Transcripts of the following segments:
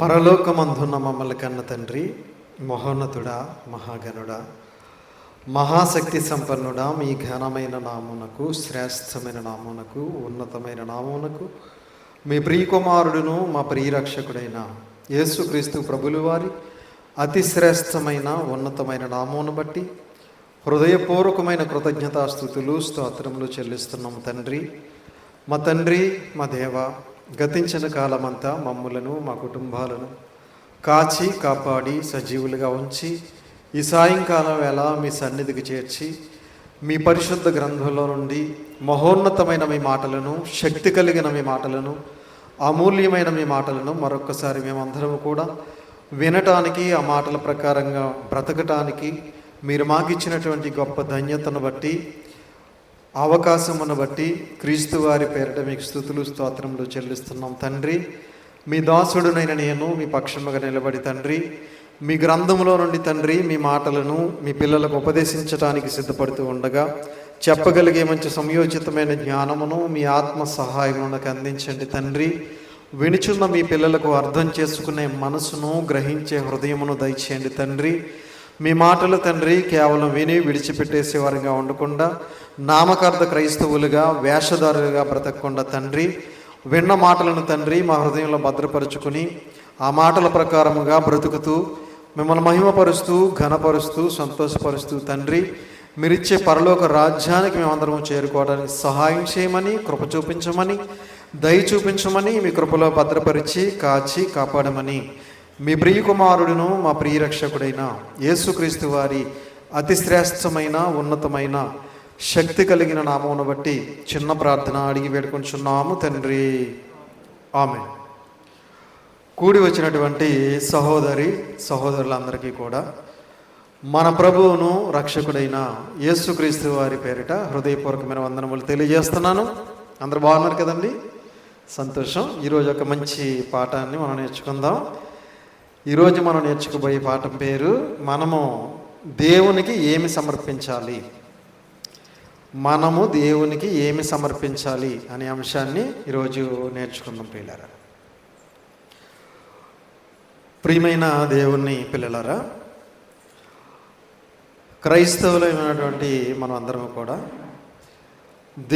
పరలోకమందున్న మమ్మల్ని కన్న తండ్రి, మహోన్నతుడా, మహాగణుడా, మహాశక్తి సంపన్నుడా, మీ ఘనమైన నామమునకు, శ్రేష్టమైన నామమునకు, ఉన్నతమైన నామమునకు, మీ ప్రియకుమారుడును మా ప్రియరక్షకుడైన యేసుక్రీస్తు ప్రభుల వారి అతి శ్రేష్టమైన ఉన్నతమైన నామమును బట్టి హృదయపూర్వకమైన కృతజ్ఞతాస్తుతులు, స్తోత్రములు చెల్లిస్తున్నాం తండ్రి. మా తండ్రి, మా దేవ, గతించిన కాలమంతా మమ్ములను, మా కుటుంబాలను కాచి కాపాడి సజీవులుగా ఉంచి ఈ సాయంకాలం వేళ మీ సన్నిధికి చేర్చి మీ పరిశుద్ధ గ్రంథంలో నుండి మహోన్నతమైన మీ మాటలను, శక్తి కలిగిన మీ మాటలను, అమూల్యమైన మీ మాటలను మరొక్కసారి మేమందరము కూడా వినటానికి, ఆ మాటల ప్రకారంగా బ్రతకటానికి మీరు మాకిచ్చినటువంటి గొప్ప ధన్యతను బట్టి, అవకాశమును బట్టి క్రీస్తు వారి పేరిట మీకు స్తుతులు, స్తోత్రములు చెల్లిస్తున్నాం తండ్రి. మీ దాసుడునైన నేను మీ పక్షముగా నిలబడి తండ్రి, మీ గ్రంథములో నుండి తండ్రి మీ మాటలను మీ పిల్లలకు ఉపదేశించడానికి సిద్ధపడుతూ ఉండగా చెప్పగలిగే మంచి సంయోజితమైన జ్ఞానమును మీ ఆత్మ సహాయమును నాకు అందించండి తండ్రి. వినుచున్న మీ పిల్లలకు అర్థం చేసుకునే మనసును, గ్రహించే హృదయమును దయచేయండి తండ్రి. మీ మాటలు తండ్రి కేవలం విని విడిచిపెట్టేసేవారిగా ఉండకుండా నామకార్థ క్రైస్తవులుగా, వేషధారులుగా బ్రతకకుండా తండ్రి, విన్న మాటలను తండ్రి మా హృదయంలో భద్రపరుచుకుని ఆ మాటల ప్రకారముగా బ్రతుకుతూ మిమ్మల్ని మహిమపరుస్తూ, ఘనపరుస్తూ, సంతోషపరుస్తూ తండ్రి మీరిచ్చే పరలోక రాజ్యానికి మేమందరం చేరుకోవడానికి సహాయం చేయమని, కృప చూపించమని, దయ చూపించమని, మీ కృపలో భద్రపరిచి కాచి కాపాడమని మీ ప్రియకుమారుడును మా ప్రియరక్షకుడైన యేసుక్రీస్తు వారి అతి శ్రేష్టమైన ఉన్నతమైన శక్తి కలిగిన నామమును బట్టి చిన్న ప్రార్థన అడిగి వేడుకొంచున్నాము తండ్రి, ఆమేన్. కూడి వచ్చినటువంటి సహోదరులందరికీ కూడా మన ప్రభువును రక్షకుడైన యేసుక్రీస్తు వారి పేరిట హృదయపూర్వకమైన వందనములు తెలియజేస్తున్నాను. అందరూ బాగున్నారు కదండి? సంతోషం. ఈరోజు ఒక మంచి పాఠాన్ని మనం నేర్చుకుందాం. ఈరోజు మనం నేర్చుకోబోయే పాఠం పేరు మనము దేవునికి ఏమి సమర్పించాలి. మనము దేవునికి ఏమి సమర్పించాలి అనే అంశాన్ని ఈరోజు నేర్చుకుందాం పిల్లలారా. ప్రియమైన దేవుని పిల్లలారా, క్రైస్తవులైనటువంటి మనం అందరం కూడా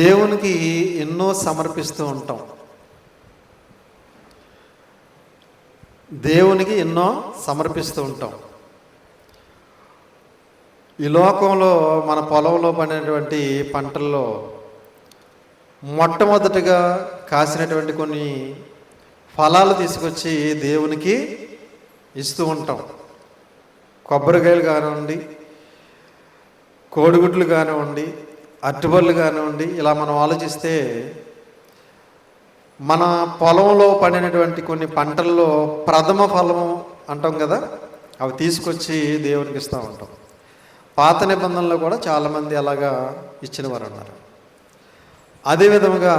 దేవునికి ఎన్నో సమర్పిస్తూ ఉంటాం. దేవునికి ఎన్నో సమర్పిస్తూ ఉంటాం. ఈ లోకంలో మన పొలంలో పండినటువంటి పంటల్లో మొట్టమొదటిగా కాసినటువంటి కొన్ని ఫలాలు తీసుకొచ్చి దేవునికి ఇస్తూ ఉంటాం. కొబ్బరికాయలు కానివ్వండి, కోడిగుడ్లు కానివ్వండి, అరటిపళ్ళు కానివ్వండి, ఇలా మనం ఆలోచిస్తే మన పొలంలో పండినటువంటి కొన్ని పంటల్లో ప్రథమ ఫలము అంటాం కదా, అవి తీసుకొచ్చి దేవునికి ఇస్తూ ఉంటాం. పాత నిబంధనలో కూడా చాలామంది అలాగా ఇచ్చిన వారు ఉన్నారు. అదేవిధంగా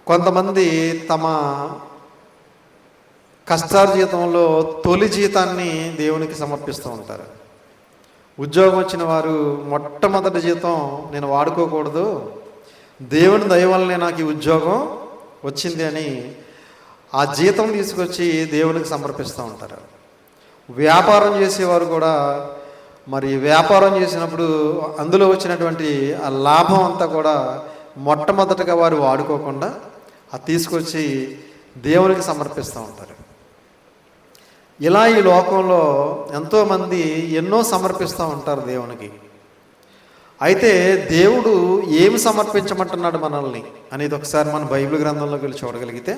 కొంతమంది తమ కష్టార్జితంలో తొలి జీతాన్ని దేవునికి సమర్పిస్తూ ఉంటారు. ఉద్యోగం వచ్చిన వారు మొట్టమొదటి జీతం నేను వాడుకోకూడదు, దేవుని దయ వల్లనే నాకు ఈ ఉద్యోగం వచ్చింది అని ఆ జీతం తీసుకొచ్చి దేవునికి సమర్పిస్తూ ఉంటారు. వ్యాపారం చేసేవారు కూడా మరి వ్యాపారం చేసినప్పుడు అందులో వచ్చినటువంటి ఆ లాభం అంతా కూడా మొట్టమొదటిగా వారు వాడుకోకుండా అది తీసుకొచ్చి దేవునికి సమర్పిస్తూ ఉంటారు. ఇలా ఈ లోకంలో ఎంతోమంది ఎన్నో సమర్పిస్తూ ఉంటారు దేవునికి. అయితే దేవుడు ఏమి సమర్పించమంటున్నాడు మనల్ని అనేది ఒకసారి మన బైబిల్ గ్రంథంలోకి వెళ్ళి చూడగలిగితే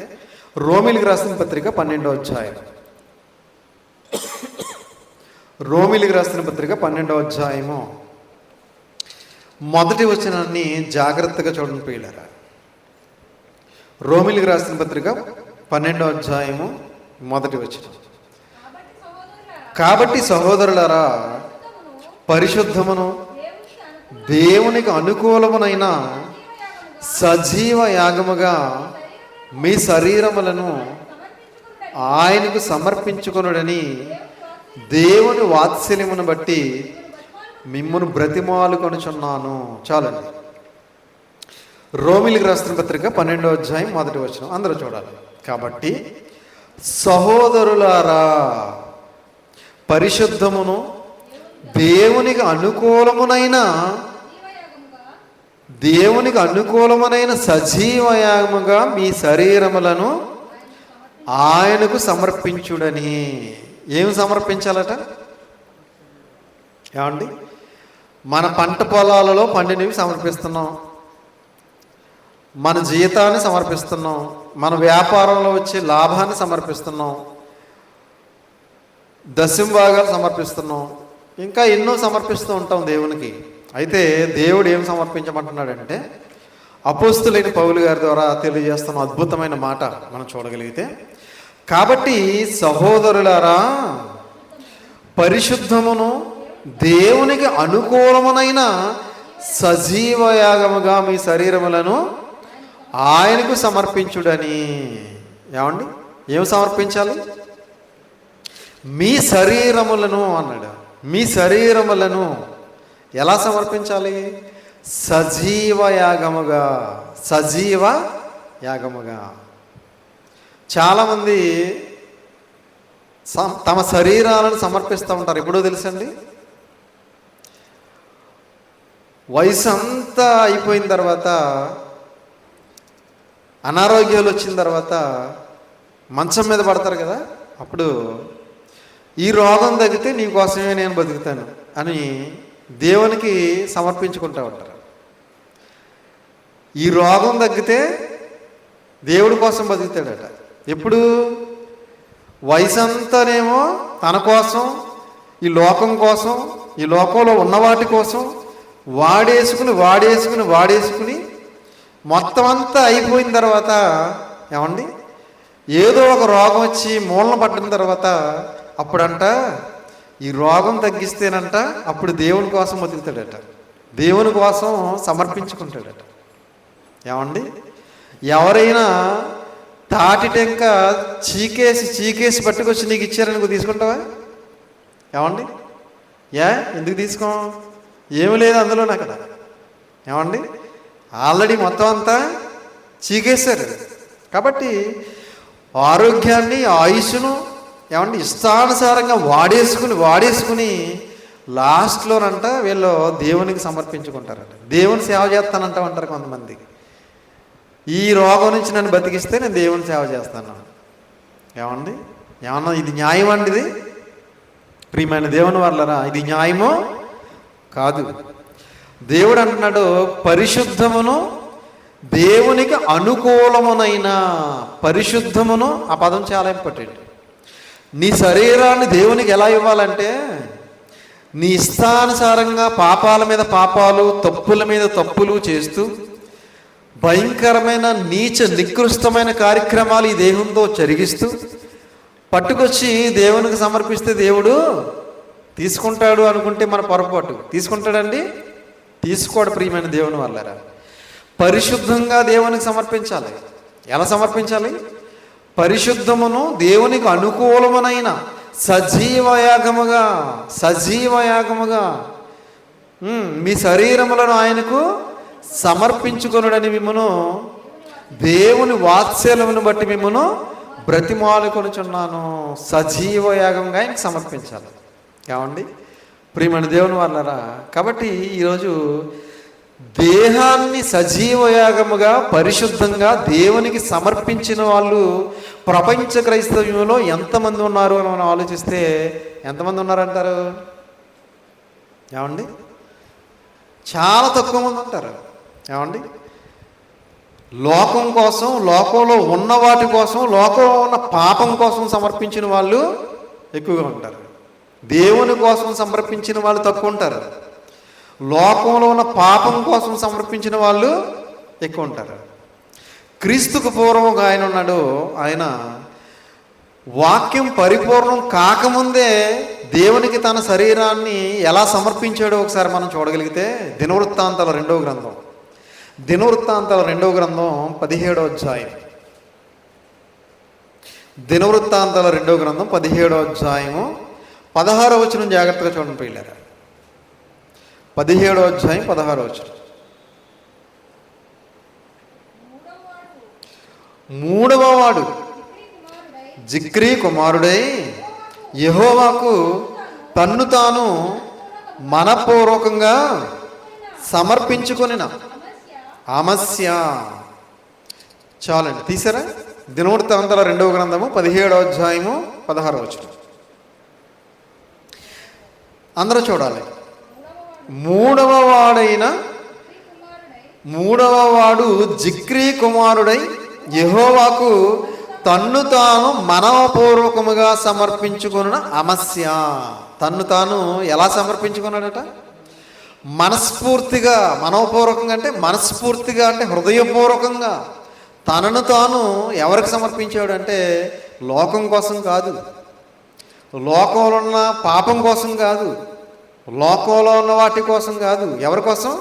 రోమీయులకు రాసిన పత్రిక 12వ అధ్యాయం, రోమీయులకు రాసిన పత్రిక 12వ అధ్యాయము మొదటి వచనాన్ని జాగ్రత్తగా చూడండి పిల్లలారా. రోమీయులకు రాసిన పత్రిక 12వ అధ్యాయము మొదటి వచనం. కాబట్టి సహోదరులారా, పరిశుద్ధమును దేవునికి అనుకూలమునైన సజీవ యాగముగా మీ శరీరములను ఆయనకు సమర్పించుకొనుడని దేవుని వాత్సల్యమును బట్టి మిమ్మును బ్రతిమాలుకొనుచున్నాను. చాలండి. రోమీయులకు రాసిన పత్రిక 12వ అధ్యాయం మొదటి వచనం అందరూ చూడాలి. కాబట్టి సహోదరులారా, పరిశుద్ధమును దేవునికి అనుకూలమునైన సజీవయాగముగా మీ శరీరములను ఆయనకు సమర్పించుడని. ఏమి సమర్పించాలట? ఏమండి, మన పంట పొలాలలో పండినవి సమర్పిస్తున్నాం, మన జీతాన్ని సమర్పిస్తున్నాం, మన వ్యాపారంలో వచ్చే లాభాన్ని సమర్పిస్తున్నాం, దశంభాగాలు సమర్పిస్తున్నాం, ఇంకా ఎన్నో సమర్పిస్తూ ఉంటాం దేవునికి. అయితే దేవుడు ఏం సమర్పించమంటున్నాడంటే, అపోస్తులైన పౌలు గారి ద్వారా తెలియజేస్తున్న అద్భుతమైన మాట మనం చూడగలిగితే, కాబట్టి సహోదరులారా, పరిశుద్ధమును దేవునికి అనుకూలమునైన సజీవయాగముగా మీ శరీరములను ఆయనకు సమర్పించుడని. ఏమండి, ఏం సమర్పించాలి? మీ శరీరములను అన్నాడు. మీ శరీరములను ఎలా సమర్పించాలి? సజీవ యాగముగా. చాలామంది తమ శరీరాలను సమర్పిస్తూ ఉంటారు. ఎప్పుడో తెలుసండి, వయసు అంతా అయిపోయిన తర్వాత, అనారోగ్యాలు వచ్చిన తర్వాత మంచం మీద పడతారు కదా, అప్పుడు ఈ రోగం తగ్గితే నీకోసమే నేను బతుకుతాను అని దేవునికి సమర్పించుకుంటూ ఉంటారు. ఈ రోగం తగ్గితే దేవుడి కోసం బతుకుతాడట. ఎప్పుడు? వయసు అంతానేమో తన కోసం, ఈ లోకం కోసం, ఈ లోకంలో ఉన్నవాటి కోసం వాడేసుకుని మొత్తం అంతా అయిపోయిన తర్వాత, ఏమండి, ఏదో ఒక రోగం వచ్చి మూలన పట్టిన తర్వాత అప్పుడంట ఈ రోగం తగ్గిస్తేనంట అప్పుడు దేవుని కోసం బతుకుతాడట, దేవుని కోసం సమర్పించుకుంటాడట. ఏమండి, ఎవరైనా తాటి టెంక చీకేసి పట్టుకొచ్చి నీకు ఇచ్చారని నువ్వు తీసుకుంటావా? ఏమండి, ఎందుకు తీసుకో? ఏమి లేదు అందులో అక్కడ. ఏమండి, ఆల్రెడీ మొత్తం అంతా చీకేశారు. కాబట్టి ఆరోగ్యాన్ని, ఆయుష్ను, ఏమండి, ఇష్టానుసారంగా వాడేసుకుని లాస్ట్లోనంట వీళ్ళు దేవునికి సమర్పించుకుంటారట. దేవుని సేవ చేస్తానంటారు కొంతమంది. ఈ రోగం నుంచి నన్ను బతికిస్తే నేను దేవుని సేవ చేస్తాను. ఏమండి, ఏమన్నా ఇది న్యాయం అండి? ఇది ప్రియమైన దేవుని వల్లరా, ఇది న్యాయమో కాదు. దేవుడు అంటున్నాడు, పరిశుద్ధమును దేవునికి అనుకూలమునైన. పరిశుద్ధమును, ఆ పదం చాలా ఇంపార్టెంట్. నీ శరీరాన్ని దేవునికి ఎలా ఇవ్వాలంటే, నీ ఇష్టానుసారంగా పాపాల మీద పాపాలు, తప్పుల మీద తప్పులు చేస్తూ భయంకరమైన నీచ నికృష్టమైన కార్యక్రమాలు ఈ దేహంతో జరిగిస్తూ పట్టుకొచ్చి దేవునికి సమర్పిస్తే దేవుడు తీసుకుంటాడు అనుకుంటే మన పొరపాటు. తీసుకుంటాడండి? తీసుకోడు. ప్రియమైన దేవుని వల్లరా, పరిశుద్ధంగా దేవునికి సమర్పించాలి. ఎలా సమర్పించాలి? పరిశుద్ధమును దేవునికి అనుకూలమునైన సజీవయాగముగా మీ శరీరములను ఆయనకు సమర్పించుకొనుడని మిమ్మును దేవుని వాత్సల్యమును బట్టి మిమ్మును బ్రతిమాలుకొనుచున్నాను. సజీవయాగంగా ఆయనకు సమర్పించాలి. ఏమండి, ప్రియమైన దేవుని వల్లరా, కాబట్టి ఈరోజు దేహాన్ని సజీవయాగముగా పరిశుద్ధంగా దేవునికి సమర్పించిన వాళ్ళు ప్రపంచ క్రైస్తవ్యంలో ఎంతమంది ఉన్నారు అని మనం ఆలోచిస్తే ఎంతమంది ఉన్నారంటారు? ఏమండి, చాలా తక్కువ మంది ఉంటారు. ఏమండి, లోకం కోసం, లోకంలో ఉన్న వాటి కోసం, లోకంలో ఉన్న పాపం కోసం సమర్పించిన వాళ్ళు ఎక్కువగా ఉంటారు. దేవుని కోసం సమర్పించిన వాళ్ళు తక్కువ ఉంటారు. లోకంలో ఉన్న పాపం కోసం సమర్పించిన వాళ్ళు ఎక్కువ ఉంటారు. క్రీస్తుకు పూర్వం ఒక ఆయన ఉన్నాడు. ఆయన వాక్యం పరిపూర్ణం కాకముందే దేవునికి తన శరీరాన్ని ఎలా సమర్పించాడో ఒకసారి మనం చూడగలిగితే, దినవృత్తాంతాల రెండవ గ్రంథం 17వ అధ్యాయం. దినవృత్తాంతాల 2వ గ్రంథం 17వ అధ్యాయము 16వ వచనం జాగ్రత్తగా చూడండి ప్రియులారా. 17వ అధ్యాయం 16వ వచనం. మూడవ వాడు జిక్రీ కుమారుడై యెహోవాకు తన్ను తాను మనపూర్వకంగా సమర్పించుకొనిన అమస్య. చాలండి, తీసారా? దినవృత్తాంతాల 2వ గ్రంథము 17వ అధ్యాయము 16వ వచనం. అందరూ చూడాలి. మూడవ వాడు జిక్రీ కుమారుడై యెహోవాకు తన్ను తాను మనపూర్వకముగా సమర్పించుకున్న అమస్య. తన్ను తాను ఎలా సమర్పించుకున్నాడట? మనస్ఫూర్తిగా. మనోపూర్వకంగా అంటే మనస్ఫూర్తిగా, అంటే హృదయపూర్వకంగా తనను తాను ఎవరికి సమర్పించాడు అంటే లోకం కోసం కాదు, లోకంలో ఉన్న పాపం కోసం కాదు, లోకంలో ఉన్న వాటి కోసం కాదు. ఎవరి కోసం?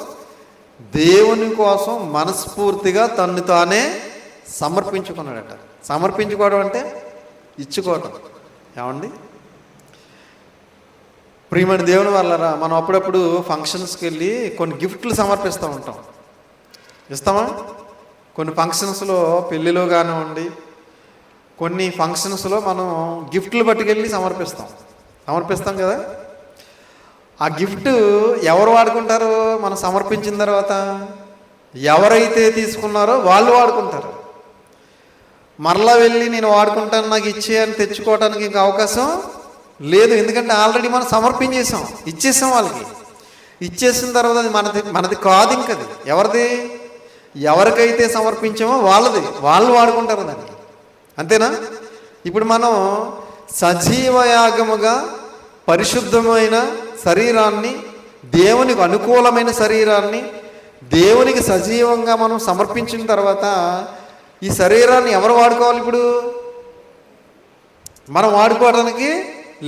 దేవుని కోసం మనస్ఫూర్తిగా తన్ను తానే సమర్పించుకున్నాడట. సమర్పించుకోవడం అంటే ఇచ్చుకోవటం. ఏమండి? ప్రియమైన దేవుని వల్లరా, మనం అప్పుడప్పుడు ఫంక్షన్స్కి వెళ్ళి కొన్ని గిఫ్ట్లు సమర్పిస్తూ ఉంటాం. ఇస్తామా? కొన్ని ఫంక్షన్స్లో, పెళ్ళిలో కానివ్వండి, కొన్ని ఫంక్షన్స్లో మనం గిఫ్ట్లు పట్టుకెళ్ళి సమర్పిస్తాం కదా. ఆ గిఫ్ట్ ఎవరు వాడుకుంటారు? మనం సమర్పించిన తర్వాత ఎవరైతే తీసుకున్నారో వాళ్ళు వాడుకుంటారు. మరలా వెళ్ళి నేను వాడుకుంటాను, నాకు ఇచ్చే అని తెచ్చుకోవడానికి ఇంకా అవకాశం లేదు. ఎందుకంటే ఆల్రెడీ మనం సమర్పించేసాం, ఇచ్చేసాం వాళ్ళకి. ఇచ్చేసిన తర్వాత అది మనది కాదు. ఇంకది ఎవరిది? ఎవరికైతే సమర్పించామో వాళ్ళది, వాళ్ళు వాడుకుంటారు దాన్ని. అంతేనా? ఇప్పుడు మనం సజీవయాగముగా పరిశుద్ధమైన శరీరాన్ని, దేవునికి అనుకూలమైన శరీరాన్ని దేవునికి సజీవంగా మనం సమర్పించిన తర్వాత ఈ శరీరాన్ని ఎవరు వాడుకోవాలి? ఇప్పుడు మనం వాడుకోవడానికి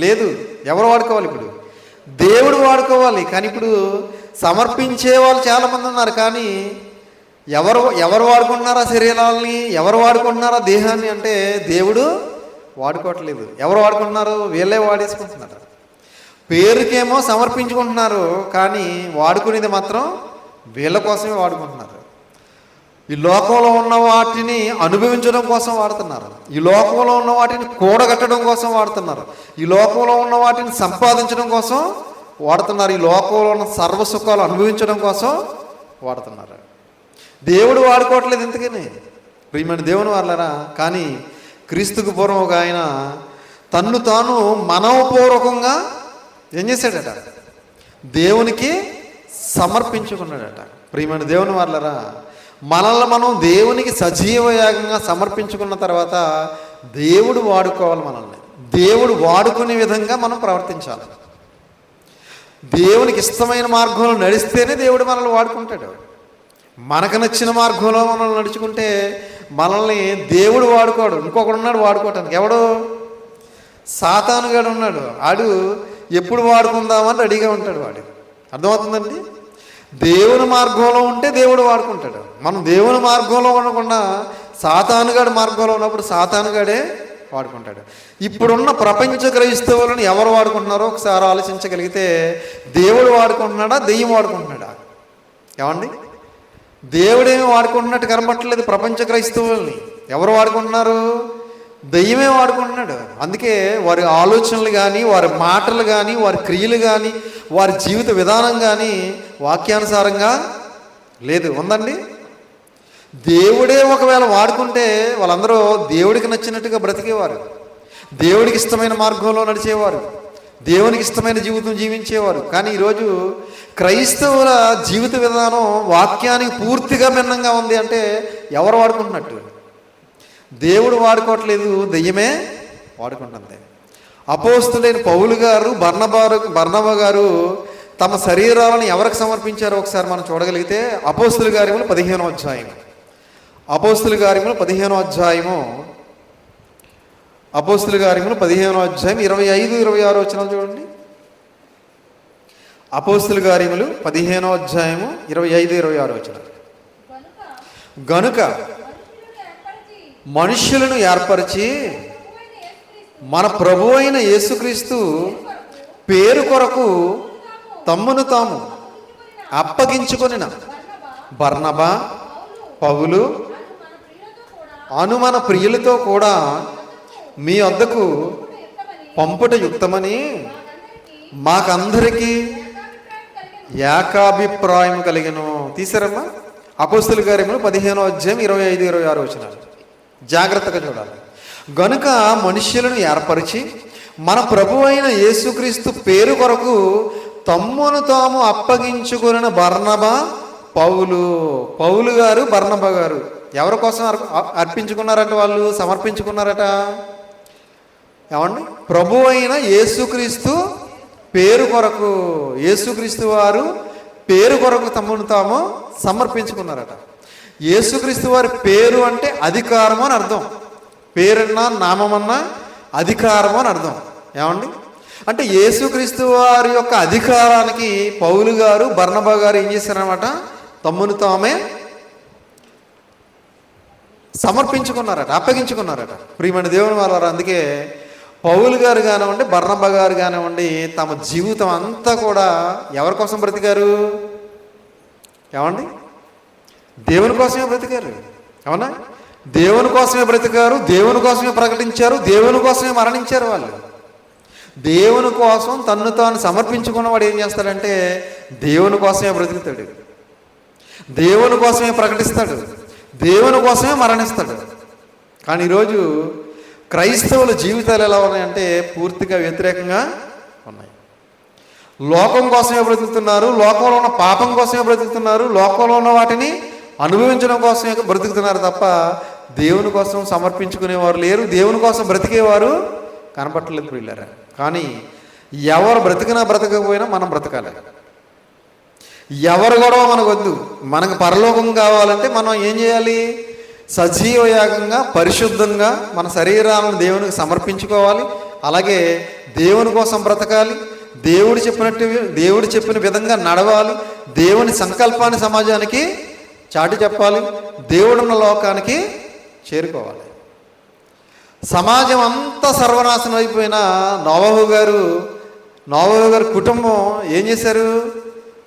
లేదు. ఎవరు వాడుకోవాలి? ఇప్పుడు దేవుడు వాడుకోవాలి. కానీ ఇప్పుడు సమర్పించే వాళ్ళు చాలామంది ఉన్నారు. కానీ ఎవరు వాడుకుంటున్నారా శరీరాలని? ఎవరు వాడుకుంటున్నారా దేహాన్ని అంటే దేవుడు వాడుకోవట్లేదు. ఎవరు వాడుకుంటున్నారు? వీళ్ళే వాడేసుకుంటున్నారు. పేరుకేమో సమర్పించుకుంటున్నారు, కానీ వాడుకునేది మాత్రం వీళ్ళ కోసమే వాడుకుంటున్నారు. ఈ లోకంలో ఉన్న వాటిని అనుభవించడం కోసం వాడుతున్నారు. ఈ లోకంలో ఉన్న వాటిని కూడగట్టడం కోసం వాడుతున్నారు. ఈ లోకంలో ఉన్న వాటిని సంపాదించడం కోసం వాడుతున్నారు. ఈ లోకంలో ఉన్న సర్వసుఖాలు అనుభవించడం కోసం వాడుతున్నారు. దేవుడు వాడుకోవట్లేదు. ఎందుకని? ప్రియమైన దేవుని వాళ్ళరా, కానీ క్రీస్తుకు పూర్వం ఒక ఆయన తన్ను తాను మనోపూర్వకంగా ఏం చేశాడట? దేవునికి సమర్పించుకున్నాడట. ప్రియమైన దేవుని వాళ్ళరా, మనల్ని మనం దేవునికి సజీవయాగంగా సమర్పించుకున్న తర్వాత దేవుడు వాడుకోవాలి. మనల్ని దేవుడు వాడుకునే విధంగా మనం ప్రవర్తించాలి. దేవునికి ఇష్టమైన మార్గంలో నడిస్తేనే దేవుడు మనల్ని వాడుకుంటాడు. మనకు నచ్చిన మార్గంలో మనల్ని నడుచుకుంటే మనల్ని దేవుడు వాడుకోడు. ఇంకొకడు ఉన్నాడు వాడుకోవటానికి. ఎవడు? సాతానుగాడు ఉన్నాడు. ఆడు ఎప్పుడు వాడుకుందామని రెడీగా ఉంటాడు. వాడు అర్థమవుతుందండి? దేవుని మార్గంలో ఉంటే దేవుడు వాడుకుంటాడు. మనం దేవుని మార్గంలో ఉండకుండా సాతానుగాడి మార్గంలో ఉన్నప్పుడు సాతానుగాడే వాడుకుంటాడు. ఇప్పుడున్న ప్రపంచ క్రైస్తవులను ఎవరు వాడుకుంటున్నారో ఒకసారి ఆలోచించగలిగితే దేవుడు వాడుకుంటున్నాడా, దెయ్యం వాడుకుంటున్నాడా? ఏమండి? దేవుడేమి వాడుకుంటున్నట్టు కనబట్టలేదు. ప్రపంచ క్రైస్తవుల్ని ఎవరు వాడుకుంటున్నారు? దెయ్యమే వాడుకుంటున్నాడు. అందుకే వారి ఆలోచనలు కానీ, వారి మాటలు కానీ, వారి క్రియలు కానీ, వారి జీవిత విధానం కానీ వాక్యానుసారంగా లేదు. ఉందండి? దేవుడే ఒకవేళ వాడుకుంటే వాళ్ళందరూ దేవుడికి నచ్చినట్టుగా బ్రతికేవారు, దేవుడికి ఇష్టమైన మార్గంలో నడిచేవారు, దేవునికి ఇష్టమైన జీవితం జీవించేవారు. కానీ ఈరోజు క్రైస్తవుల జీవిత విధానం వాక్యానికి పూర్తిగా భిన్నంగా ఉంది. అంటే ఎవరు వాడుకుంటున్నట్టు? దేవుడు వాడుకోవట్లేదు, దెయ్యమే వాడుకుంటుంది. అపోస్తులైన పౌలు గారు, బర్నబా గారు తమ శరీరాలను ఎవరికి సమర్పించారో ఒకసారి మనం చూడగలిగితే అపోస్తుల కార్యములు 15వ అధ్యాయం, అపోస్తుల కార్యములు 15వ అధ్యాయము, అపోస్తుల కార్యములు 15వ అధ్యాయం 25-26 వచనాలు చూడండి. అపోస్తుల కార్యములు 15వ అధ్యాయము 25-26 వచనాలు. గనుక మనుష్యులను ఏర్పరిచి మన ప్రభువు అయిన యేసుక్రీస్తు పేరు కొరకు తమ్మును తాము అప్పగించుకొనిన బర్నబా, పౌలు అను మన ప్రియులతో కూడా మీ వద్దకు పంపుట యుక్తమని మాకందరికీ ఏకాభిప్రాయం కలిగను. తీసారమ్మా అపోస్తలుల కార్యములు 15వ అధ్యాయం 25, 26 వచనాలు జాగ్రత్తగా చూడాలి. గనుక మనుష్యులను ఏర్పరిచి మన ప్రభు అయిన యేసుక్రీస్తు పేరు కొరకు తమ్మును తాము అప్పగించుకున్న బర్నబా, పౌలు గారు, బర్నబా గారు ఎవరి కోసం అర్పించుకున్నారట? వాళ్ళు సమర్పించుకున్నారట. ఏమండి? ప్రభు అయిన యేసుక్రీస్తు పేరు కొరకు, యేసుక్రీస్తు వారు పేరు కొరకు తమ్మును తాము సమర్పించుకున్నారట. యేసుక్రీస్తు వారి పేరు అంటే అధికారము అని అర్థం. పేరన్నా నామమన్నా అధికారము అని అర్థం. ఏమండి? అంటే యేసుక్రీస్తు వారి యొక్క అధికారానికి పౌలు గారు, బర్నబా గారు ఏం చేశారన్నమాట? తమ్మును తామే సమర్పించుకున్నారట, అప్పగించుకున్నారట. ప్రియమైన దేవుని వారు, అందుకే పౌలు గారు కానివ్వండి, బర్నబా గారు కానివ్వండి, తమ జీవితం అంతా కూడా ఎవరి కోసం బ్రతికారు? ఏమండి? దేవుని కోసమే బ్రతికారు. అవునా? దేవుని కోసమే బ్రతికారు, దేవుని కోసమే ప్రకటించారు, దేవుని కోసమే మరణించారు. వాళ్ళు దేవుని కోసం తన్ను తాను సమర్పించుకున్నవాడు ఏం చేస్తాడంటే దేవుని కోసమే బ్రతుకుతాడు, దేవుని కోసమే ప్రకటిస్తాడు, దేవుని కోసమే మరణిస్తాడు. కానీ ఈరోజు క్రైస్తవుల జీవితాలు ఎలా ఉన్నాయంటే పూర్తిగా వ్యతిరేకంగా ఉన్నాయి. లోకం కోసమే బ్రతుకుతున్నారు, లోకంలో ఉన్న పాపం కోసమే బ్రతుకుతున్నారు, లోకంలో ఉన్న వాటిని అనుభవించడం కోసమే బ్రతుకుతున్నారు తప్ప దేవుని కోసం సమర్పించుకునేవారు లేరు, దేవుని కోసం బ్రతికేవారు కనపట్టలేదు పిల్లరా. కానీ ఎవరు బ్రతికినా బ్రతకపోయినా మనం బ్రతకాలి. ఎవరు గొడవ మనకు వద్దు. మనకు పరలోకం కావాలంటే మనం ఏం చేయాలి? సజీవ యాగంగా, పరిశుద్ధంగా మన శరీరాలను దేవునికి సమర్పించుకోవాలి. అలాగే దేవుని కోసం బ్రతకాలి, దేవుడు చెప్పిన విధంగా నడవాలి, దేవుని సంకల్పాన్ని సమాజానికి చాటి చెప్పాలి, దేవుడున్న లోకానికి చేరుకోవాలి. సమాజం అంతా సర్వనాశనం అయిపోయిన నోవహు గారు కుటుంబం ఏం చేశారు?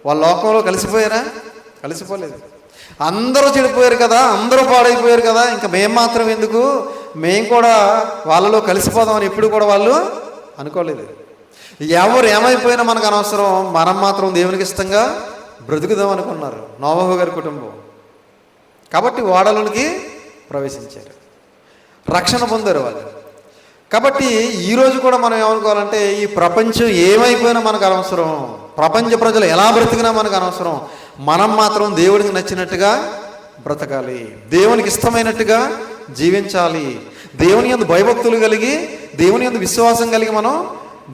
వాళ్ళ లోకంలో కలిసిపోయారా? కలిసిపోలేదు. అందరూ చెడిపోయారు కదా, అందరూ పాడైపోయారు కదా, ఇంకా మేము మాత్రం ఎందుకు, మేము కూడా వాళ్ళలో కలిసిపోదామని ఎప్పుడు కూడా వాళ్ళు అనుకోలేదు. ఎవరు ఏమైపోయినా మనకు అనవసరం, మనం మాత్రం దేవునికి ఇష్టంగా బ్రతుకుదాం అనుకున్నారు నోవహు గారి కుటుంబం. కాబట్టి ఓడలోనికి ప్రవేశించారు, రక్షణ పొందారు వాళ్ళు. కాబట్టి ఈరోజు కూడా మనం ఏమనుకోవాలంటే ఈ ప్రపంచం ఏమైపోయినా మనకు అనవసరం, ప్రపంచ ప్రజలు ఎలా బ్రతికినా మనకు అనవసరం, మనం మాత్రం దేవుడికి నచ్చినట్టుగా బ్రతకాలి, దేవునికి ఇష్టమైనట్టుగా జీవించాలి, దేవుని యందు భయభక్తులు కలిగి, దేవుని యందు విశ్వాసం కలిగి మనం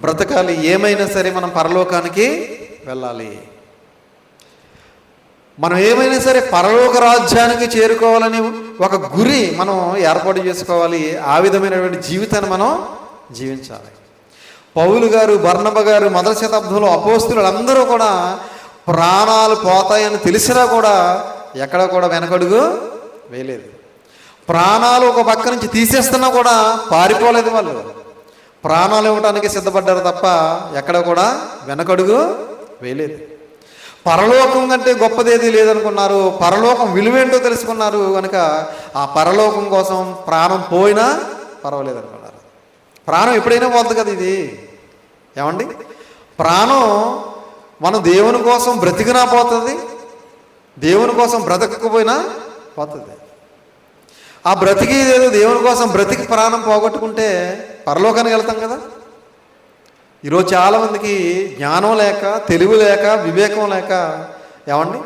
బ్రతకాలి. ఏమైనా సరే మనం పరలోకానికి వెళ్ళాలి. మనం ఏమైనా సరే పరలోక రాజ్యానికి చేరుకోవాలని ఒక గురి మనం ఏర్పాటు చేసుకోవాలి. ఆ విధమైనటువంటి జీవితాన్ని మనం జీవించాలి. పౌలు గారు, బర్నబా గారు మొదటి శతాబ్దంలో అపోస్తులు అందరూ కూడా ప్రాణాలు పోతాయని తెలిసినా కూడా ఎక్కడ కూడా వెనకడుగు వేయలేదు. ప్రాణాలు ఒక పక్క నుంచి తీసేస్తున్నా కూడా పారిపోలేదు. వాళ్ళు ప్రాణాలు ఇవ్వడానికి సిద్ధపడ్డారు తప్ప ఎక్కడ కూడా వెనకడుగు వేయలేదు. పరలోకం కంటే గొప్పదేది లేదనుకున్నారు, పరలోకం విలువేంటో తెలుసుకున్నారు కనుక ఆ పరలోకం కోసం ప్రాణం పోయినా పర్వాలేదు అనుకున్నారు. ప్రాణం ఎప్పుడైనా పోతుంది కదా. ఇది ఏమండి? ప్రాణం మనం దేవుని కోసం బ్రతికినా పోతుంది, దేవుని కోసం బ్రతకకపోయినా పోతుంది. ఆ బ్రతికేదేదో దేవుని కోసం బ్రతికి ప్రాణం పోగొట్టుకుంటే పరలోకానికి వెళ్తాం కదా. ఈరోజు చాలామందికి జ్ఞానం లేక, తెలివి లేక, వివేకం లేక ఏమండి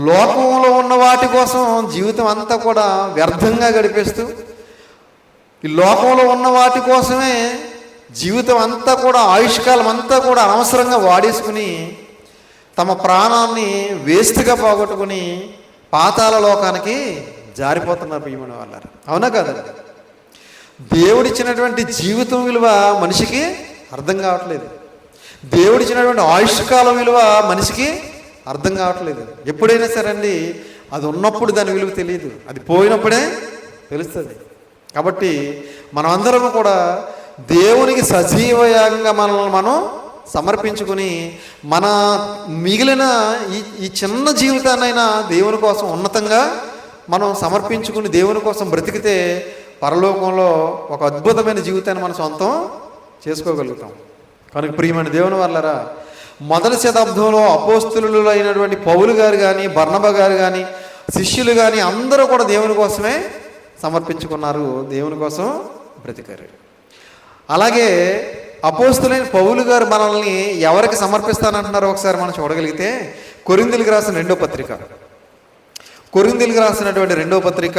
లోకంలో ఉన్న వాటి కోసం జీవితం అంతా కూడా వ్యర్థంగా గడిపేస్తూ, ఈ లోకంలో ఉన్న వాటి కోసమే జీవితం అంతా కూడా, ఆయుష్కాలం అంతా కూడా అనవసరంగా వాడేసుకుని తమ ప్రాణాన్ని వేస్ట్గా పోగొట్టుకుని పాతాళ లోకానికి జారిపోతున్నారు ప్రియమైన వాళ్ళారు. అవునా కాదండి? దేవుడిచ్చినటువంటి జీవితం విలువ మనిషికి అర్థం కావట్లేదు, దేవుడిచ్చినటువంటి ఆయుష్కాలం విలువ మనిషికి అర్థం కావట్లేదు. ఎప్పుడైనా సరే అండి, అది ఉన్నప్పుడు దాని విలువ తెలియదు, అది పోయినప్పుడే తెలుస్తుంది. కాబట్టి మనమందరం కూడా దేవునికి సజీవయాగంగా మనల్ని మనం సమర్పించుకుని మన మిగిలిన ఈ చిన్న జీవితాన్నైనా దేవుని కోసం ఉన్నతంగా మనం సమర్పించుకుని దేవుని కోసం బ్రతికితే పరలోకంలో ఒక అద్భుతమైన జీవితాన్ని మనం సొంతం చేసుకోగలుగుతాం. కనుక ప్రియమైన దేవుని వల్లరా, మొదటి శతాబ్దంలో అపోస్తులు అయినటువంటి పౌలు గారు కానీ, బర్నబా గారు కానీ, శిష్యులు కానీ అందరూ కూడా దేవుని కోసమే సమర్పించుకున్నారు, దేవుని కోసం బ్రతికారు. అలాగే అపోస్తులైన పౌలు గారు మనల్ని ఎవరికి సమర్పిస్తానంటున్నారో ఒకసారి మనం చూడగలిగితే, కొరింథీయులకు రాసిన రెండో పత్రిక, కొరింథీయులకు రాసినటువంటి రెండో పత్రిక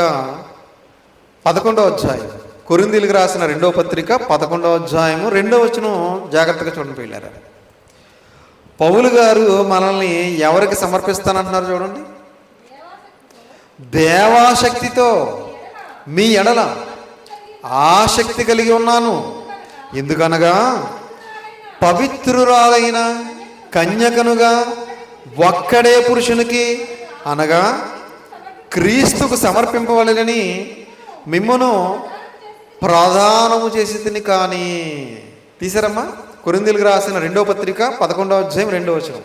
11వ అధ్యాయం, కొరింథీయులకు రాసిన రెండో పత్రిక 11వ అధ్యాయము 2వ వచనం జాగ్రత్తగా చూడండి పిల్లారా. పౌలు గారు మనల్ని ఎవరికి సమర్పిస్తానంటున్నారు చూడండి. దేవాశక్తితో మీ ఎడల ఆసక్తి కలిగి ఉన్నాను, ఎందుకనగా పవిత్రురాలైన కన్యకనుగా ఒక్కడే పురుషునికి అనగా క్రీస్తుకు సమర్పింపవలెనని మిమ్మును ప్రదానము చేసి తిని. కానీ తీసారమ్మా, కొరింథీయులకు రాసిన రెండో పత్రిక 11వ అధ్యాయం 2వ వచనం.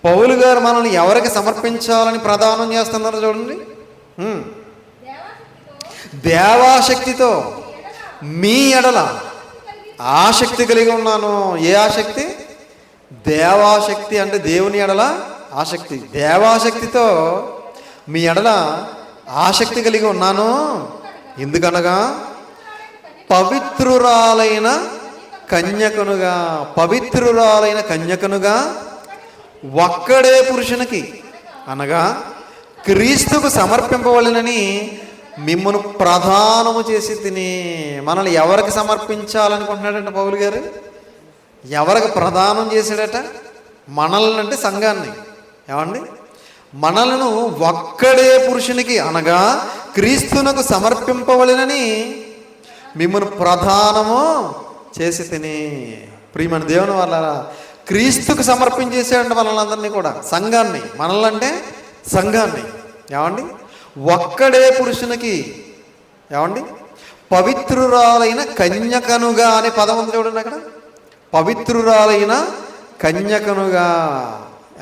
పౌలు గారు మనల్ని ఎవరికి సమర్పించాలని ప్రదానం చేస్తున్నారు చూడండి. దేవాశక్తితో మీ ఎడల ఆసక్తి కలిగి ఉన్నాను. ఏ ఆసక్తి? దేవాశక్తి అంటే దేవుని ఎడల ఆసక్తి. దేవాశక్తితో మీ ఎడల ఆసక్తి కలిగి ఉన్నాను, ఎందుకనగా పవిత్రురాలైన కన్యకనుగా, పవిత్రురాలైన కన్యకనుగా ఒక్కడే పురుషునికి అనగా క్రీస్తుకు సమర్పింపవలెనని మిమ్మల్ని ప్రదానము చేసి తిని. మనల్ని ఎవరికి సమర్పించాలనుకుంటున్నాడంట పౌలు గారు? ఎవరికి ప్రదానం చేశాడట? మనల్ని అంటే సంఘాన్ని. ఏమండి? మనలను ఒక్కడే పురుషునికి అనగా క్రీస్తునకు సమర్పింపవలెనని మిమ్మల్ని ప్రదానము చేసి తిని. ప్రియమైన దేవుని వాళ్ళారా, క్రీస్తుకు సమర్పించేసాడంట మనల్ని కూడా, సంఘాన్ని. మనల్ని అంటే సంఘాన్ని. ఏమండి? ఒక్కడే పురుషునికి, ఏమండి, పవిత్రురాలైన కన్యకనుగా అనే పదం ఉంది చూడండి అక్కడ. పవిత్రురాలైన కన్యకనుగా.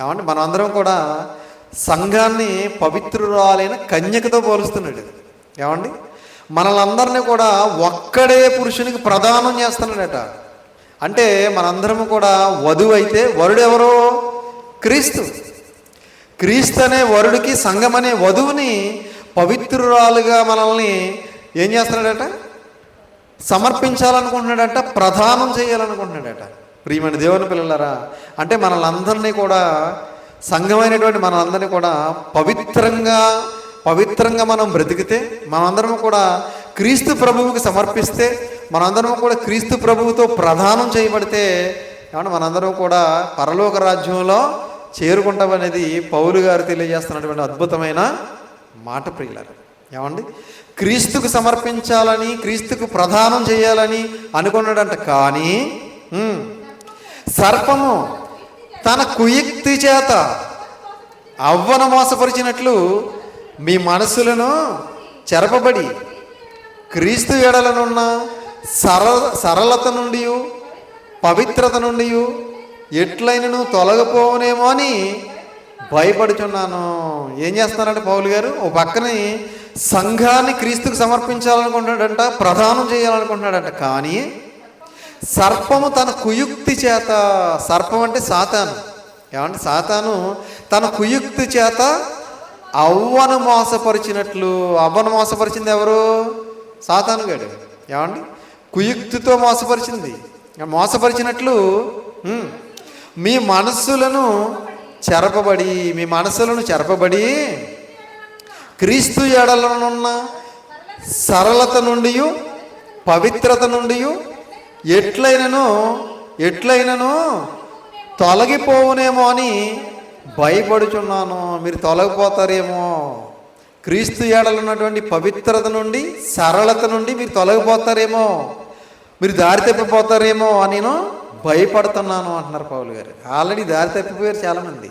ఏమండి? మనం అందరం కూడా సంఘాన్ని పవిత్రురాలైన కన్యకతో పోలుస్తున్నాడు. ఏమండి? మనలందరినీ కూడా ఒక్కడే పురుషునికి ప్రదానం చేస్తున్నాడట. అంటే మనందరము కూడా వధువు అయితే వరుడు ఎవరో? క్రీస్తు. క్రీస్తు అనే వరుడికి సంఘం అనే వధువుని పవిత్రురాలుగా మనల్ని ఏం చేస్తున్నాడట? సమర్పించాలనుకుంటున్నాడట, ప్రదానం చేయాలనుకుంటున్నాడట. ప్రియమైన దేవుని పిల్లలారా, అంటే మనల్ని కూడా, సంఘమైనటువంటి మనందరినీ కూడా పవిత్రంగా మనం బ్రతికితే, మనందరం కూడా క్రీస్తు ప్రభువుకి సమర్పిస్తే, మనందరం కూడా క్రీస్తు ప్రభువుతో ప్రదానం చేయబడితే, ఏమన్నా మనందరం కూడా పరలోక రాజ్యంలో చేరుకుంటామనేది పౌలు గారు తెలియజేస్తున్నటువంటి అద్భుతమైన మాట ప్రియులారా. ఏమండి? క్రీస్తుకు సమర్పించాలని, క్రీస్తుకు ప్రదానం చేయాలని అనుకున్నాడంట. కానీ సర్పము తన కుయుక్తి చేత అవ్వను మోసపరిచినట్లు మీ మనసులను చెరపబడి క్రీస్తు ఎడలనున్న సరళత నుండి, పవిత్రత నుండి ఎట్లయినను తొలగిపోవనేమో అని భయపడుచున్నాను. ఏం చేస్తున్నారంటే పౌలు గారు, ఓ పక్కనే సంఘాన్ని క్రీస్తుకు సమర్పించాలనుకుంటున్నాడంట, ప్రదానం చేయాలనుకుంటున్నాడంట. కానీ సర్పము తన కుయుక్తి చేత, సర్పం అంటే సాతాను. ఏమంటే? సాతాను తన కుయుక్తి చేత అవ్వను మోసపరిచినట్లు. అవ్వను మోసపరిచింది ఎవరు? సాతాను గాడు. ఏమండి? కుయుక్తితో మోసపరిచింది. మోసపరిచినట్లు మీ మనస్సులను చెరపబడి క్రీస్తు ఎడలనున్న సరళత నుండి, పవిత్రత నుండి ఎట్లయినను తొలగిపోవునేమో అని భయపడుచున్నాను. మీరు తొలగిపోతారేమో, క్రీస్తు ఎడలున్నటువంటి పవిత్రత నుండి, సరళత నుండి మీరు తొలగిపోతారేమో, మీరు దారి తప్పిపోతారేమో అని నేను భయపడుతున్నాను అంటున్నారు పౌలు గారు. ఆల్రెడీ దారి తప్పిపోయారు చాలామంది.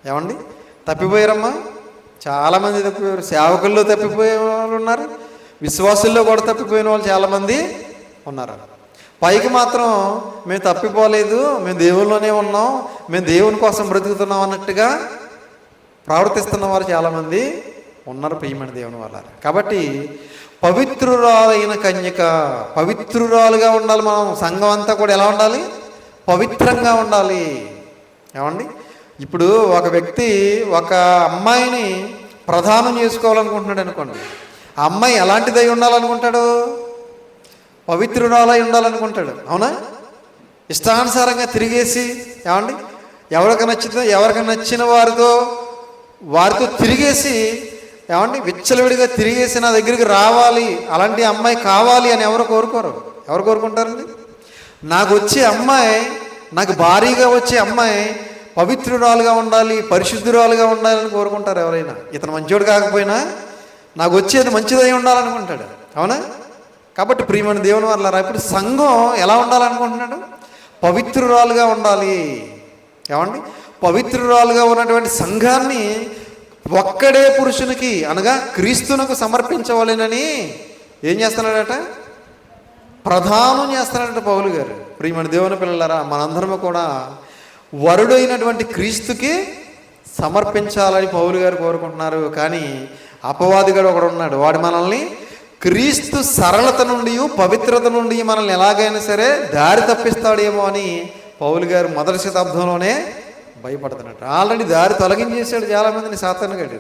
ఏమండి? తప్పిపోయారమ్మా, చాలామంది తప్పిపోయారు. సేవకుల్లో తప్పిపోయే వాళ్ళు ఉన్నారు, విశ్వాసుల్లో కూడా తప్పిపోయిన వాళ్ళు చాలామంది ఉన్నారు. పైకి మాత్రం మేము తప్పిపోలేదు, మేము దేవుల్లోనే ఉన్నాం, మేము దేవుని కోసం బ్రతుకుతున్నాం అన్నట్టుగా ప్రవర్తిస్తున్న వారు చాలామంది ఉన్నారు ప్రియమైన దేవుని వాళ్ళ. కాబట్టి పవిత్రురాలైన కన్యక. పవిత్రురాలుగా ఉండాలి. మనం సంఘం అంతా కూడా ఎలా ఉండాలి? పవిత్రంగా ఉండాలి. ఏమండి, ఇప్పుడు ఒక వ్యక్తి ఒక అమ్మాయిని ప్రధానం చేసుకోవాలనుకుంటున్నాడు అనుకోండి. ఆ అమ్మాయి ఎలాంటిదై ఉండాలనుకుంటాడు? పవిత్రురాలై ఉండాలనుకుంటాడు. అవునా? ఇష్టానుసారంగా తిరిగేసి, ఏమండి, ఎవరికి నచ్చిన వారితో తిరిగేసి, ఏమండి, విచ్చలవిడిగా తిరిగేసి నా దగ్గరికి రావాలి, అలాంటి అమ్మాయి కావాలి అని ఎవరు కోరుకోరు. ఎవరు కోరుకుంటారండి? నాకు వచ్చే అమ్మాయి, నాకు భారీగా వచ్చే అమ్మాయి పవిత్రురాలుగా ఉండాలి, పరిశుద్ధురాలుగా ఉండాలని కోరుకుంటారు ఎవరైనా. ఇతను మంచోడు కాకపోయినా నాకు వచ్చేది మంచిదై ఉండాలనుకుంటాడు. అవునా? కాబట్టి ప్రియమైన దేవుని వల్ల ఇప్పుడు సంఘం ఎలా ఉండాలనుకుంటున్నాడు? పవిత్రురాలుగా ఉండాలి. ఏమండి, పవిత్రురాలుగా ఉన్నటువంటి సంఘాన్ని ఒక్కడే పురుషునికి అనగా క్రీస్తునకు సమర్పించవాలని ఏం చేస్తున్నాడట? ప్రధానం చేస్తున్నాడట పౌలు గారు. ప్రియమైన దేవుని పిల్లలారా, మనందరము కూడా వరుడైనటువంటి క్రీస్తుకి సమర్పించాలని పౌలు గారు కోరుకుంటున్నారు. కానీ అపవాదిగాడు ఒకడు ఉన్నాడు. వాడు మనల్ని క్రీస్తు సరళత నుండి, పవిత్రత నుండి మనల్ని ఎలాగైనా సరే దారి తప్పిస్తాడేమో అని పౌలు గారు మొదటి శతాబ్దంలోనే భయపడుతున్నట్టు. ఆల్రెడీ దారి తొలగించేశాడు చాలామందిని సాతానుగాడు.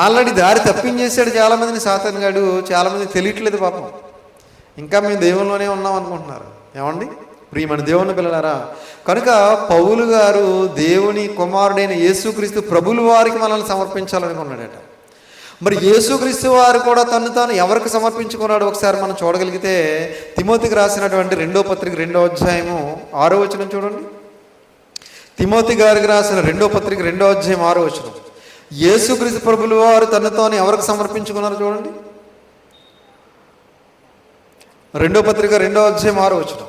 ఆల్రెడీ దారి తప్పించేశాడు చాలామందిని సాతానుగాడు. చాలామంది తెలియట్లేదు పాపం. ఇంకా మేము దేవుల్లోనే ఉన్నాం అనుకుంటున్నారు. ఏమండి, ప్రియమైన దేవుని పిల్లలారా, కనుక పౌలు గారు దేవుని కుమారుడైన యేసుక్రీస్తు ప్రభుల వారికి మనల్ని సమర్పించాలనుకున్నాడట. మరి యేసుక్రీస్తు వారు కూడా తను తాను ఎవరికి సమర్పించుకున్నాడు ఒకసారి మనం చూడగలిగితే, తిమోతికి రాసినటువంటి 2వ పత్రిక 2వ అధ్యాయము 6వ వచనం చూడండి. తిమోతి గారికి రాసిన 2వ పత్రిక 2వ అధ్యాయం 6వ వచనం. యేసుక్రీస్తు ప్రభుల వారు తను తాను ఎవరికి సమర్పించుకున్నారు చూడండి. 2వ పత్రిక 2వ అధ్యాయం 6వ వచనం.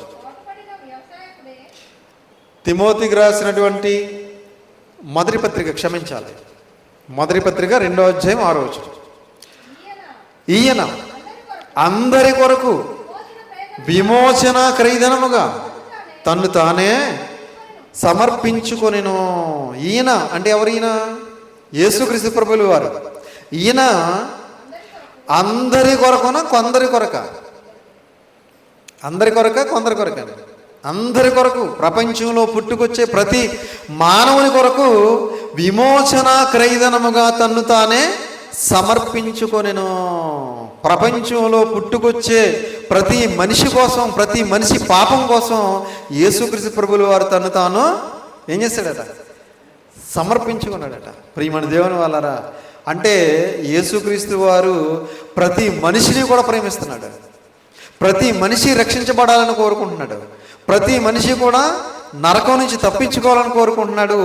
తిమోతికి రాసినటువంటి మొదటి పత్రిక, క్షమించాలి, మొదటి పత్రిక 2వ అధ్యాయం 6వ వచనం. ఈయన అందరి కొరకు విమోచన క్రయధనముగా తన్ను తానే సమర్పించుకొనెను. ఈయన అంటే ఎవరు? ఈయన యేసుక్రీస్తు ప్రభులు వారు. ఈయన అందరి కొరకున కొందరి కొరక? అందరి కొరక కొందరి కొరక? అందరి కొరకు, ప్రపంచంలో పుట్టుకొచ్చే ప్రతి మానవుని కొరకు విమోచన క్రయధనముగా తన్ను తానే సమర్పించుకొనెను. ప్రపంచంలో పుట్టుకొచ్చే ప్రతి మనిషి కోసం, ప్రతి మనిషి పాపం కోసం యేసుక్రీస్తు ప్రభుల వారు తను తాను ఏం చేశాడట? సమర్పించుకున్నాడట. ప్రియమైన దేవుని వాళ్ళరా, అంటే యేసుక్రీస్తు వారు ప్రతి మనిషిని కూడా ప్రేమిస్తున్నాడు. ప్రతి మనిషి రక్షించబడాలని కోరుకుంటున్నాడు. ప్రతి మనిషి కూడా నరకం నుంచి తప్పించుకోవాలని కోరుకుంటున్నాడు.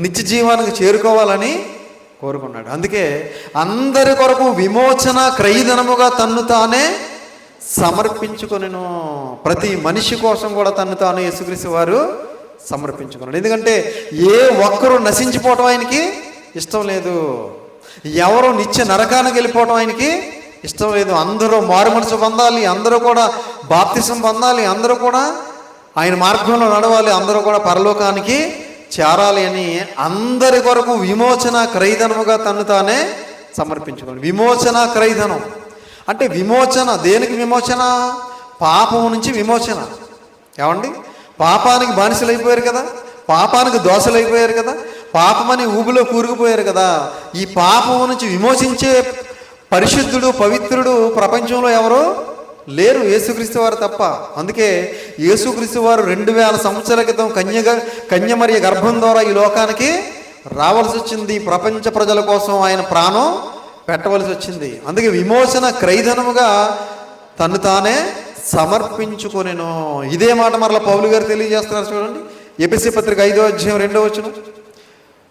నిత్య జీవానికి చేరుకోవాలని కోరుకున్నాడు. అందుకే అందరి కొరకు విమోచన క్రయధనముగా తన్ను తానే సమర్పించుకొనెను. ప్రతి మనిషి కోసం కూడా తన్ను తాను యేసుక్రీస్తు వారు సమర్పించుకున్నాడు. ఎందుకంటే ఏ ఒక్కరు నశించిపోవటం ఆయనకి ఇష్టం లేదు. ఎవరు నిత్య నరకానికి వెళ్ళిపోవటం ఆయనకి ఇష్టం లేదు. అందరూ మారు మనసు పొందాలి, అందరూ కూడా బాప్తిసం పొందాలి, అందరూ కూడా ఆయన మార్గంలో నడవాలి, అందరూ కూడా పరలోకానికి చేరాలి అని అందరి కొరకు విమోచన క్రయధనముగా తను తానే సమర్పించుకోండి. విమోచన క్రయధనం అంటే విమోచన. దేనికి విమోచన? పాపం నుంచి విమోచన. ఏమండి, పాపానికి బానిసలు అయిపోయారు కదా, పాపానికి దోషలు అయిపోయారు కదా, పాపమని ఊబిలో కూరుకుపోయారు కదా. ఈ పాపం నుంచి విమోచించే పరిశుద్ధుడు, పవిత్రుడు ప్రపంచంలో ఎవరు లేరు, యేసుక్రీస్తు వారు తప్ప. అందుకే యేసుక్రీస్తు వారు 2000 సంవత్సరాల క్రితం కన్యమరియ గర్భం ద్వారా ఈ లోకానికి రావాల్సి వచ్చింది. ప్రపంచ ప్రజల కోసం ఆయన ప్రాణం పెట్టవలసి వచ్చింది. అందుకే విమోచన క్రయధనముగా తను తానే సమర్పించుకొనెను. ఇదే మాట మరలా పౌలు గారు తెలియజేస్తున్నారు చూడండి. ఎఫెసీ పత్రిక 5వ అధ్యాయం 2వ వచనం.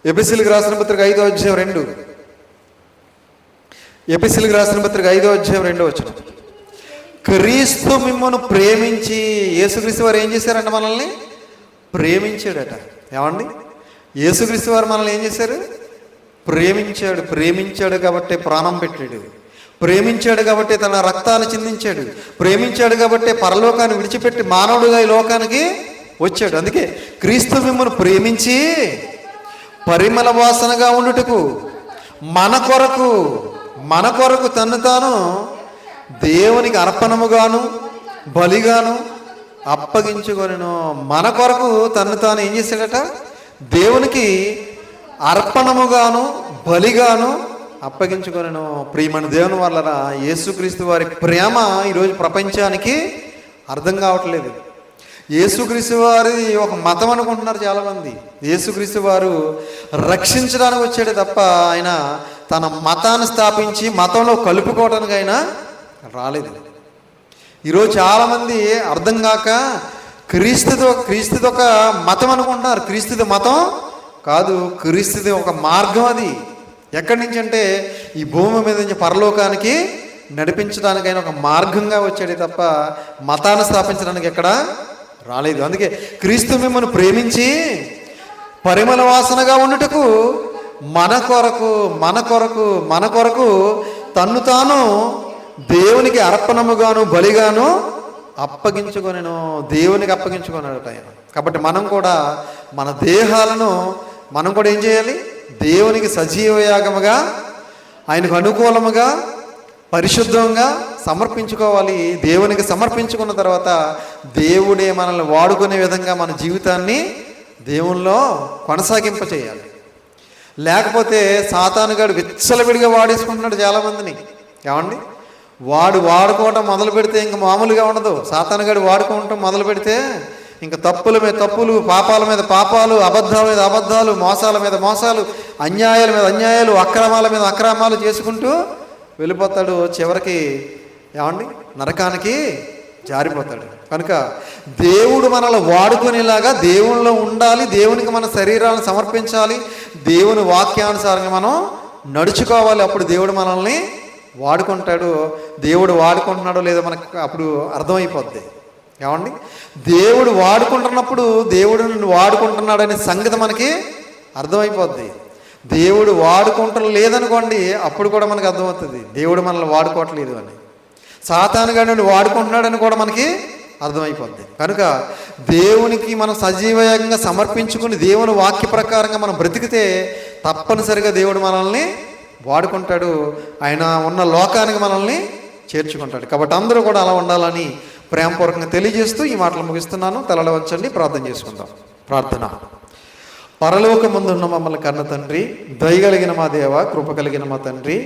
ఎఫెసీలకు రాసిన పత్రిక 5వ అధ్యాయం 2. ఎఫెసీలకు రాసిన పత్రిక 5వ అధ్యాయం 2వ వచనం. క్రీస్తు మిమ్మల్ని ప్రేమించి, యేసుక్రీస్తు వారు ఏం చేశారంట? మనల్ని ప్రేమించాడట. ఏమండి, యేసుక్రీస్తు వారు మనల్ని ఏం చేశారు? ప్రేమించాడు. ప్రేమించాడు కాబట్టి ప్రాణం పెట్టాడు. ప్రేమించాడు కాబట్టి తన రక్తాన్ని చిందించాడు. ప్రేమించాడు కాబట్టి పరలోకాన్ని విడిచిపెట్టి మానవుడుగా ఈ లోకానికి వచ్చాడు. అందుకే క్రీస్తు మిమ్మల్ని ప్రేమించి పరిమళ వాసనగా ఉండుటకు మన కొరకు తన్ను తాను దేవునికి అర్పణముగాను బలిగాను అప్పగించుకొనెను. మన కొరకు తను తాను ఏం చేశాడట? దేవునికి అర్పణముగాను బలిగాను అప్పగించుకొనెను. ప్రియమైన దేవుని వల్లరా, యేసుక్రీస్తు వారి ప్రేమ ఈరోజు ప్రపంచానికి అర్థం కావట్లేదు. యేసుక్రీస్తు వారి ఒక మతం అనుకుంటున్నారు చాలామంది. యేసుక్రీస్తు వారు రక్షించడానికి వచ్చాడే తప్ప ఆయన తన మతాన్ని స్థాపించి మతంలో కలుపుకోవడానికి ఆయన రాలేదు. ఈరోజు చాలామంది అర్థం కాక క్రీస్తుది ఒక మతం అనుకుంటున్నారు. క్రీస్తుది మతం కాదు, క్రీస్తుది ఒక మార్గం. అది ఎక్కడి నుంచి అంటే ఈ భూమి మీద నుంచి పరలోకానికి నడిపించడానికైనా ఒక మార్గంగా వచ్చాడే తప్ప మతాన్ని స్థాపించడానికి ఎక్కడ రాలేదు. అందుకే క్రీస్తు మిమ్మల్ని ప్రేమించి పరిమళ వాసనగా ఉండుటకు మన కొరకు తన్ను తాను దేవునికి అర్పణముగాను బలిగాను అప్పగించుకొనెను. దేవునికి అప్పగించుకున్నాడట ఆయన. కాబట్టి మనం కూడా మన దేహాలను మనం కూడా ఏం చేయాలి? దేవునికి సజీవ యాగముగా, ఆయనకు అనుకూలముగా, పరిశుద్ధంగా సమర్పించుకోవాలి. దేవునికి సమర్పించుకున్న తర్వాత దేవుడే మనల్ని వాడుకునే విధంగా మన జీవితాన్ని దేవునిలో కొనసాగింప చేయాలి. లేకపోతే సాతానుగాడు విచ్చలవిడిగా వాడేసుకుంటున్నాడు చాలామందిని. ఏమండి, వాడుకోవటం మొదలు పెడితే ఇంక మామూలుగా ఉండదు. సాతానుగాడు వాడుకోవటం మొదలు పెడితే ఇంకా తప్పుల మీద తప్పులు, పాపాల మీద పాపాలు, అబద్ధాల మీద అబద్ధాలు, మోసాల మీద మోసాలు, అన్యాయాల మీద అన్యాయాలు, అక్రమాల మీద అక్రమాలు చేసుకుంటూ వెళ్ళిపోతాడు. చివరికి ఏమండి నరకానికి జారిపోతాడు. కనుక దేవుడు మనల్ని వాడుకునేలాగా దేవునిలో ఉండాలి. దేవునికి మన శరీరాలను సమర్పించాలి. దేవుని వాక్యానుసారంగా మనం నడుచుకోవాలి. అప్పుడు దేవుడు మనల్ని వాడుకుంటాడు. దేవుడు వాడుకుంటున్నాడో లేదో మనకు అప్పుడు అర్థమైపోద్ది. ఏమండి, దేవుడు వాడుకుంటున్నప్పుడు దేవుడు నిన్ను వాడుకుంటున్నాడనే సంగతి మనకి అర్థమైపోద్ది. దేవుడు వాడుకుంటం లేదనుకోండి, అప్పుడు కూడా మనకు అర్థమవుతుంది దేవుడు మనల్ని వాడుకోవట్లేదు అని. సాతానుగాడు నుండి వాడుకుంటున్నాడని కూడా మనకి అర్థమైపోద్ది. కనుక దేవునికి మనం సజీవంగా సమర్పించుకుని దేవుని వాక్య ప్రకారంగా మనం బ్రతికితే తప్పనిసరిగా దేవుడు మనల్ని వాడుకుంటాడు. ఆయన ఉన్న లోకానికి మనల్ని చేర్చుకుంటాడు. కాబట్టి అందరూ కూడా అలా ఉండాలని ప్రేమపూర్వకంగా తెలియజేస్తూ ఈ మాటలు ముగిస్తున్నాను. తలలో వంచండి, ప్రార్థన చేసుకుందాం. ప్రార్థన. పరలోకమందున్న మమ్మల్ని కన్న తండ్రి, దయగలిగిన మా దేవ, కృప కలిగిన మా తండ్రి,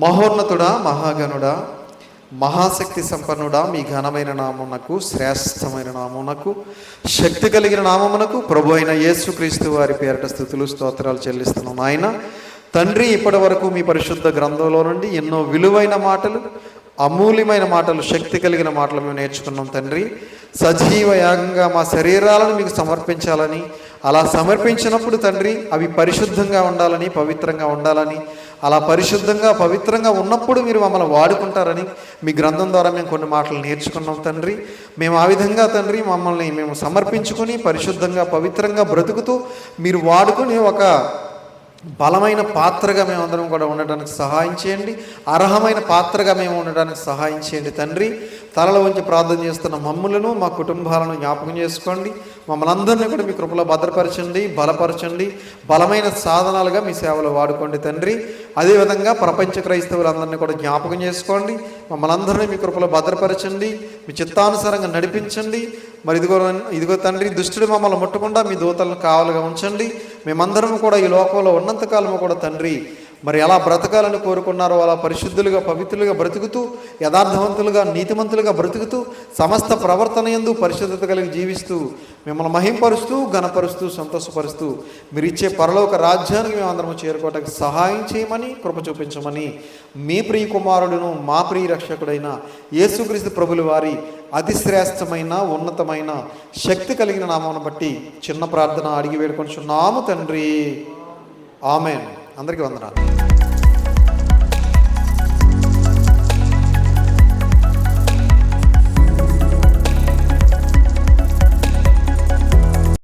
మహోన్నతుడా, మహాగణుడా, మహాశక్తి సంపన్నుడా, మీ ఘనమైన నామమునకు, శ్రేష్టమైన నామమునకు, శక్తి కలిగిన నామమునకు ప్రభు అయిన యేసుక్రీస్తు వారి పేరిట స్తుతులు స్తోత్రాలు చెల్లిస్తున్నాం. ఆయన తండ్రి, ఇప్పటి వరకు మీ పరిశుద్ధ గ్రంథంలో నుండి ఎన్నో విలువైన మాటలు, అమూల్యమైన మాటలు, శక్తి కలిగిన మాటలు మేము నేర్చుకున్నాం తండ్రి. సజీవ యాగంగా మా శరీరాలను మీకు సమర్పించాలని, అలా సమర్పించినప్పుడు తండ్రి అవి పరిశుద్ధంగా ఉండాలని, పవిత్రంగా ఉండాలని, అలా పరిశుద్ధంగా పవిత్రంగా ఉన్నప్పుడు మీరు మమ్మల్ని వాడుకుంటారని మీ గ్రంథం ద్వారా మేము కొన్ని మాటలు నేర్చుకున్నాం తండ్రి. మేము ఆ విధంగా తండ్రి మమ్మల్ని మేము సమర్పించుకొని పరిశుద్ధంగా పవిత్రంగా బ్రతుకుతూ మీరు వాడుకొని ఒక బలమైన పాత్రగా మేమందరం కూడా ఉండడానికి సహాయం చేయండి. అర్హమైన పాత్రగా మేము ఉండడానికి సహాయం చేయండి తండ్రి. తలలో ఉంచి ప్రార్థన చేస్తున్న మమ్ములను, మా కుటుంబాలను జ్ఞాపకం చేసుకోండి. మమ్మల్ని అందరినీ కూడా మీ కృపలో భద్రపరచండి, బలపరచండి. బలమైన సాధనాలుగా మీ సేవలో వాడుకోండి తండ్రి. అదేవిధంగా ప్రపంచ క్రైస్తవులందరినీ కూడా జ్ఞాపకం చేసుకోండి. మమ్మల్ని అందరినీ మీ కృపలో భద్రపరచండి, మీ చిత్తానుసారంగా నడిపించండి. మరి ఇదిగో తండ్రి, దుష్టుడు మమ్మల్ని ముట్టకుండా మీ దూతలను కావలుగా ఉంచండి. మేమందరం కూడా ఈ లోకంలో ఉన్నంతకాలము కూడా తండ్రి మరి ఎలా బ్రతకాలని కోరుకున్నారో అలా పరిశుద్ధులుగా, పవిత్రులుగా బ్రతుకుతూ, యథార్థవంతులుగా, నీతిమంతులుగా బ్రతుకుతూ, సమస్త ప్రవర్తన యందు పరిశుద్ధత కలిగి జీవిస్తూ, మిమ్మల్ని మహింపరుస్తూ, ఘనపరుస్తూ, సంతోషపరుస్తూ మీరు ఇచ్చే పరలోక రాజ్యానికి మేమందరము చేరుకోవడానికి సహాయం చేయమని, కృప చూపించమని మీ ప్రియ కుమారుడును మా ప్రియ రక్షకుడైన యేసుక్రీస్తు ప్రభుల వారి అతి శ్రేష్టమైన, ఉన్నతమైన, శక్తి కలిగిన నామమును బట్టి చిన్న ప్రార్థన అడిగి వేడుకొనుచున్నాము తండ్రి. ఆమేన్. అందరికీ వందనాలు.